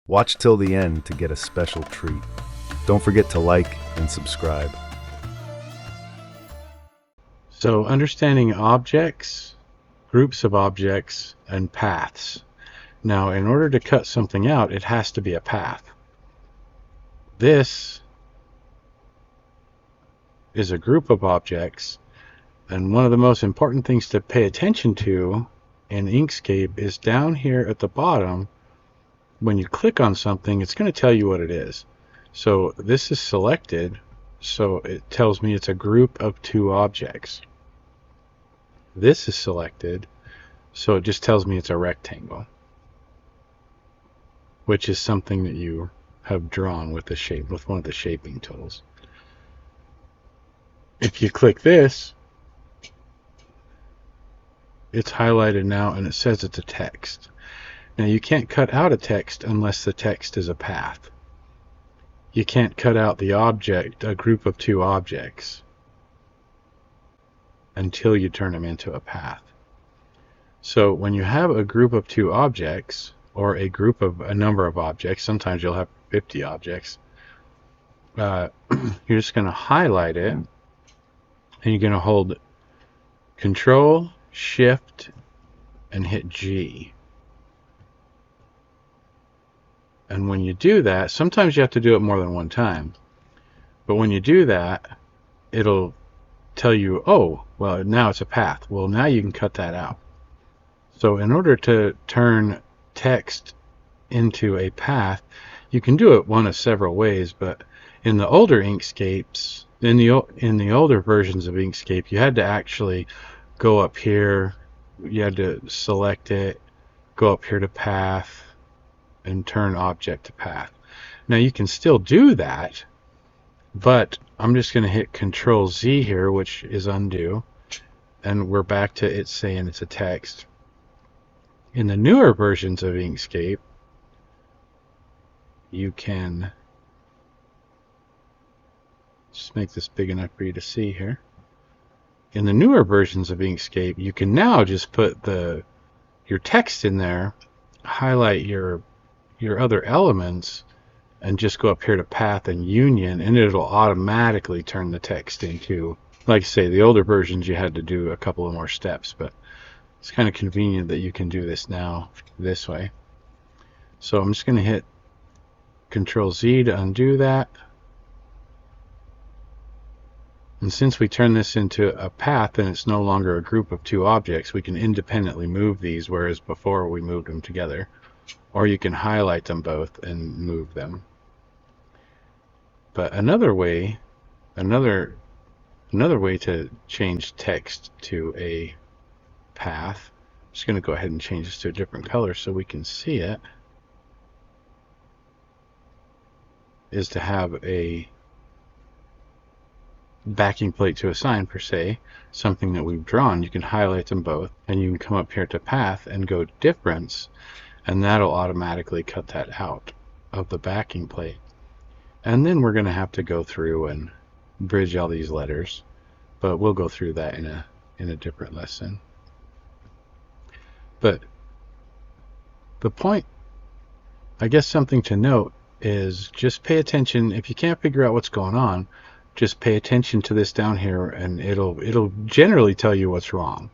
Watch till the end to get a special treat. Don't forget to like and subscribe. So understanding objects, groups of objects, and paths. Now, in order to cut something out, it has to be a path. This is a group of objects, and one of the most important things to pay attention to in Inkscape is down here at the bottom. When you click on something, it's going to tell you what it is. So this is selected, so it tells me it's a group of two objects. This is selected, so it just tells me it's a rectangle, which is something that you have drawn with one of the shaping tools. If you click this, it's highlighted now and it says it's a text. Now you can't cut out a text unless the text is a path. You can't cut out the object, a group of two objects, until you turn them into a path. So when you have a group of two objects, or a group of a number of objects, sometimes you'll have 50 objects, you're just going to highlight it, and you're going to hold Ctrl, Shift, and hit G. And when you do that, sometimes you have to do it more than one time, but when you do that, it'll tell you, oh, well, now it's a path. Well, now you can cut that out. So in order to turn text into a path, you can do it one of several ways, but in the older Inkscapes, in the older versions of Inkscape, you had to actually go up here, you had to select it, go up here to path, and turn object to path. Now you can still do that, but I'm just going to hit Ctrl Z here, which is undo, and we're back to it saying it's a text. In the newer versions of Inkscape, you can just make this big enough for you to see here. In the newer versions of Inkscape, you can now just put your text in there, highlight your other elements, and just go up here to path and union, and it'll automatically turn the text into, like I say, the older versions you had to do a couple of more steps, but it's kind of convenient that you can do this now this way. So I'm just going to hit Ctrl Z to undo that. And since we turn this into a path, then it's no longer a group of two objects. We can independently move these, whereas before we moved them together. Or you can highlight them both and move them. But another way to change text to a path, I'm just going to go ahead and change this to a different color so we can see it, is to have a backing plate to assign, per se, something that we've drawn. You can highlight them both, and you can come up here to path and go to difference, and that'll automatically cut that out of the backing plate. And then we're going to have to go through and bridge all these letters, but we'll go through that in a different lesson. But the point, I guess something to note, is just pay attention. If you can't figure out what's going on, just pay attention to this down here, and it'll generally tell you what's wrong.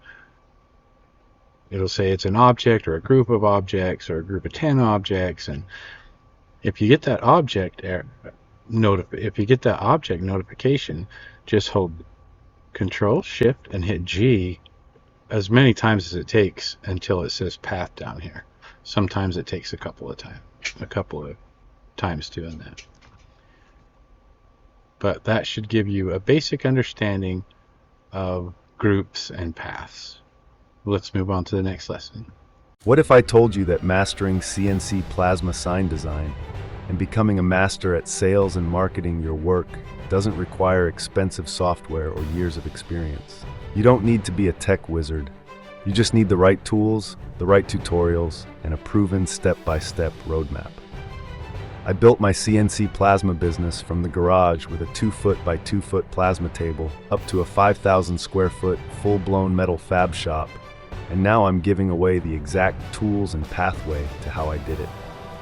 It'll say it's an object or a group of objects or a group of 10 objects, and if you get that object notification, just hold Ctrl, Shift, and hit G as many times as it takes until it says path down here. Sometimes it takes a couple of times doing that. But that should give you a basic understanding of groups and paths. Let's move on to the next lesson. What if I told you that mastering CNC plasma sign design and becoming a master at sales and marketing your work doesn't require expensive software or years of experience? You don't need to be a tech wizard. You just need the right tools, the right tutorials, and a proven step-by-step roadmap. I built my CNC plasma business from the garage with a 2-foot by 2-foot plasma table up to a 5,000 square foot full-blown metal fab shop, and now I'm giving away the exact tools and pathway to how I did it.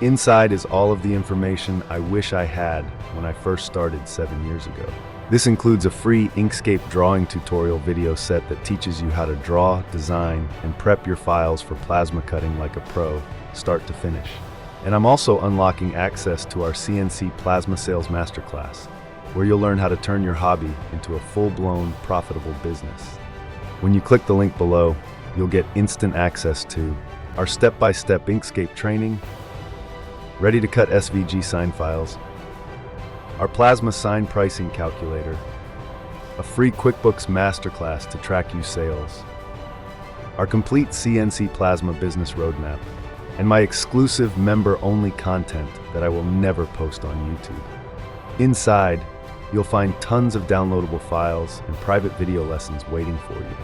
Inside is all of the information I wish I had when I first started 7 years ago. This includes a free Inkscape drawing tutorial video set that teaches you how to draw, design, and prep your files for plasma cutting like a pro, start to finish. And I'm also unlocking access to our CNC Plasma Sales Masterclass, where you'll learn how to turn your hobby into a full-blown, profitable business. When you click the link below, you'll get instant access to our step-by-step Inkscape training, ready-to-cut SVG sign files, our plasma sign pricing calculator, a free QuickBooks masterclass to track your sales, our complete CNC plasma business roadmap, and my exclusive member-only content that I will never post on YouTube. Inside, you'll find tons of downloadable files and private video lessons waiting for you.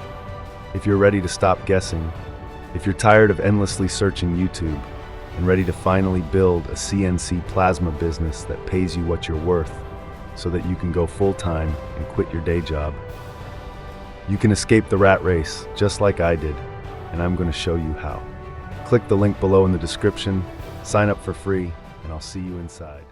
If you're ready to stop guessing, if you're tired of endlessly searching YouTube, and ready to finally build a CNC plasma business that pays you what you're worth so that you can go full-time and quit your day job, you can escape the rat race just like I did, and I'm going to show you how. Click the link below in the description, sign up for free, and I'll see you inside.